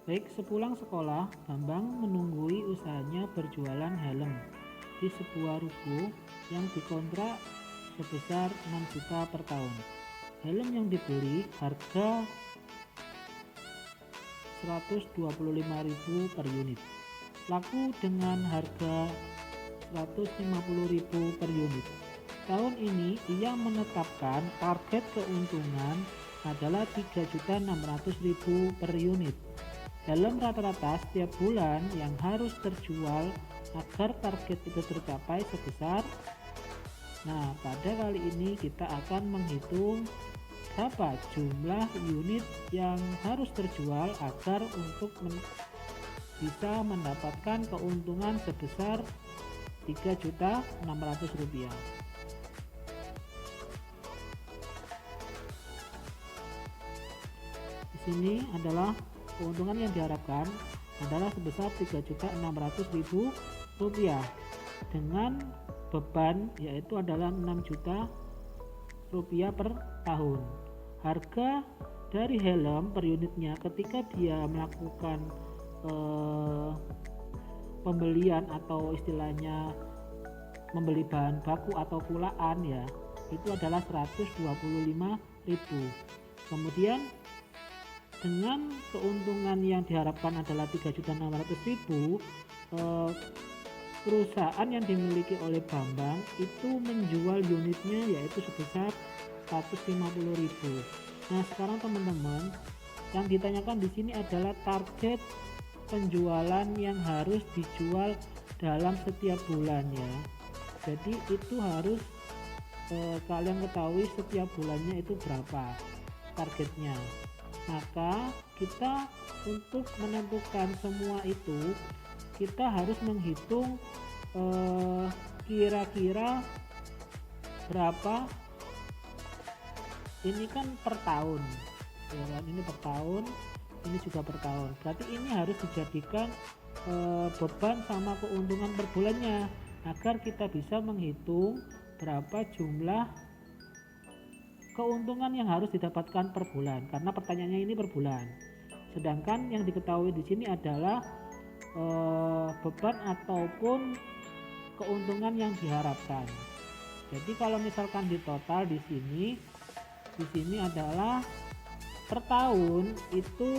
Baik, sepulang sekolah, Bambang menunggui usahanya berjualan helm di sebuah ruko yang dikontrak sebesar 6 juta per tahun. Helm yang dibeli harga 125.000 per unit. Laku dengan harga 150.000 per unit. Tahun ini ia menetapkan target keuntungan adalah 3.600.000 per unit. Dalam rata-rata setiap bulan yang harus terjual agar target itu tercapai sebesar. Nah, pada kali ini kita akan menghitung berapa jumlah unit yang harus terjual agar untuk bisa mendapatkan keuntungan sebesar 3.600.000 rupiah. Di sini adalah keuntungan yang diharapkan adalah sebesar 3.600.000 rupiah dengan beban yaitu adalah 6 juta rupiah per tahun. Harga dari helm per unitnya ketika dia melakukan pembelian atau istilahnya membeli bahan baku atau kulaan ya, itu adalah 125.000. Kemudian dengan keuntungan yang diharapkan adalah 3.600.000, perusahaan yang dimiliki oleh Bambang itu menjual unitnya yaitu sebesar 150.000. Nah, sekarang teman-teman, yang ditanyakan di sini adalah target penjualan yang harus dijual dalam setiap bulannya. Jadi itu harus kalian ketahui setiap bulannya itu berapa targetnya. Maka kita untuk menentukan semua itu kita harus menghitung kira-kira berapa. Ini kan per tahun ya kan, ini per tahun, ini juga per tahun, berarti ini harus dijadikan beban sama keuntungan per bulannya agar kita bisa menghitung berapa jumlah keuntungan yang harus didapatkan per bulan, karena pertanyaannya ini per bulan. Sedangkan yang diketahui di sini adalah beban ataupun keuntungan yang diharapkan. Jadi kalau misalkan di total di sini adalah per tahun itu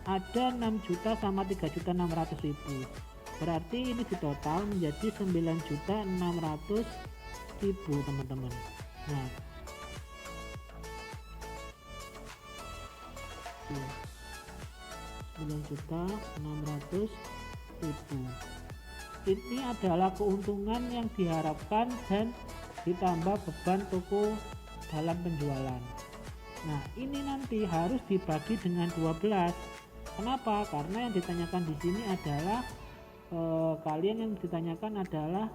ada 6 juta sama 3.600.000. Berarti ini di total menjadi 9.600.000 teman-teman. Nah, 9.600.000 ini adalah keuntungan yang diharapkan dan ditambah beban toko dalam penjualan. Nah, ini nanti harus dibagi dengan 12. Kenapa? Karena yang ditanyakan di sini adalah kalian yang ditanyakan adalah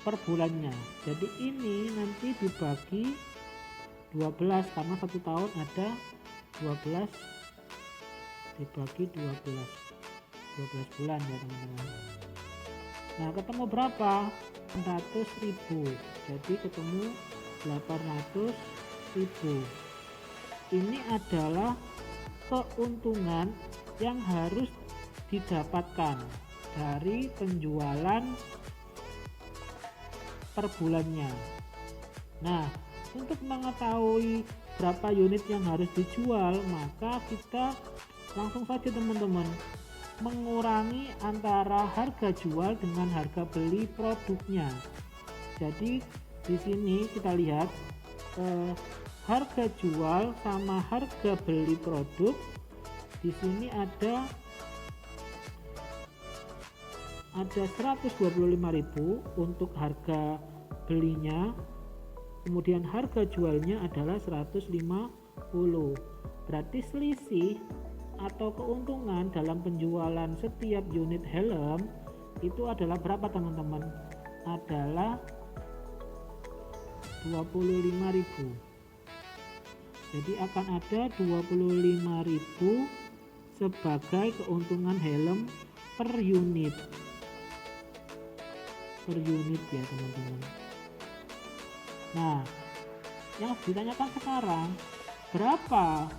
per bulannya. Jadi ini nanti dibagi 12 karena satu tahun ada 12 dibagi 12 bulan ya teman-teman. Nah, ketemu berapa? 100.000. Jadi ketemu 800.000. Ini adalah keuntungan yang harus didapatkan dari penjualan per bulannya. Nah, untuk mengetahui berapa unit yang harus dijual, maka kita langsung saja teman-teman mengurangi antara harga jual dengan harga beli produknya. Jadi di sini kita lihat harga jual sama harga beli produk. Di sini ada 125.000 untuk harga belinya, kemudian harga jualnya adalah 150. Berarti selisih atau keuntungan dalam penjualan setiap unit helm itu adalah berapa teman-teman? Adalah 25.000. Jadi akan ada 25.000 sebagai keuntungan helm per unit ya teman-teman. Nah, yang ditanyakan sekarang, berapa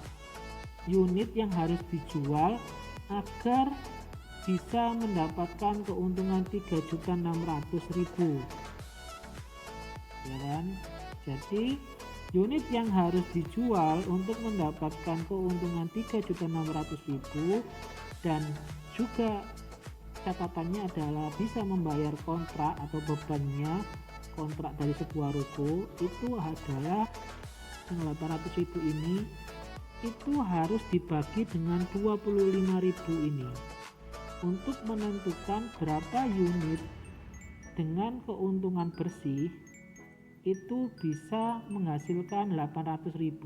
unit yang harus dijual agar bisa mendapatkan keuntungan 3.600.000, ya kan? Jadi unit yang harus dijual untuk mendapatkan keuntungan 3.600.000 dan juga catatannya adalah bisa membayar kontrak atau bebannya kontrak dari sebuah ruko, itu adalah yang 800.000 ini itu harus dibagi dengan 25.000 ini untuk menentukan berapa unit dengan keuntungan bersih itu bisa menghasilkan 800.000.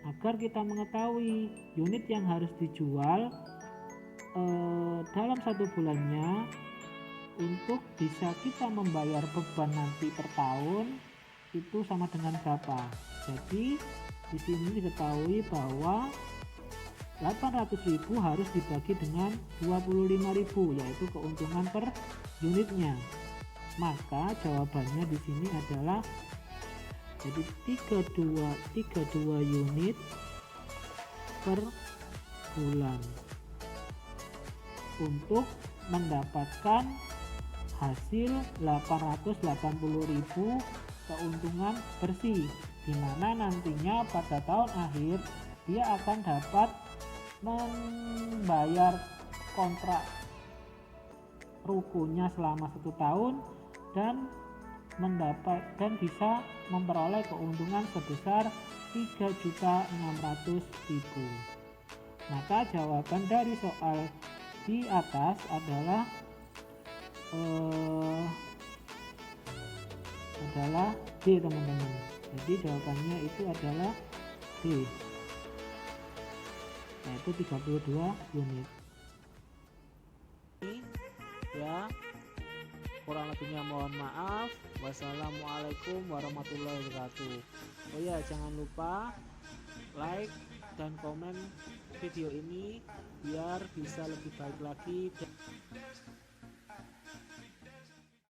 Agar kita mengetahui unit yang harus dijual dalam 1 bulannya untuk bisa kita membayar beban nanti per tahun itu sama dengan berapa. Jadi di sini diketahui bahwa 800.000 harus dibagi dengan 25.000, yaitu keuntungan per unitnya. Maka jawabannya di sini adalah jadi 32 unit per bulan untuk mendapatkan hasil 880.000 keuntungan bersih, dimana nantinya pada tahun akhir dia akan dapat membayar kontrak rukonya selama 1 tahun dan bisa memperoleh keuntungan sebesar 3.600.000. Maka jawaban dari soal di atas adalah D, teman-teman. Jadi jawabannya itu adalah D, yaitu 32 unit. Ya, kurang lebihnya mohon maaf. Wassalamualaikum warahmatullahi wabarakatuh. Oh ya, jangan lupa like dan komen video ini biar bisa lebih baik lagi.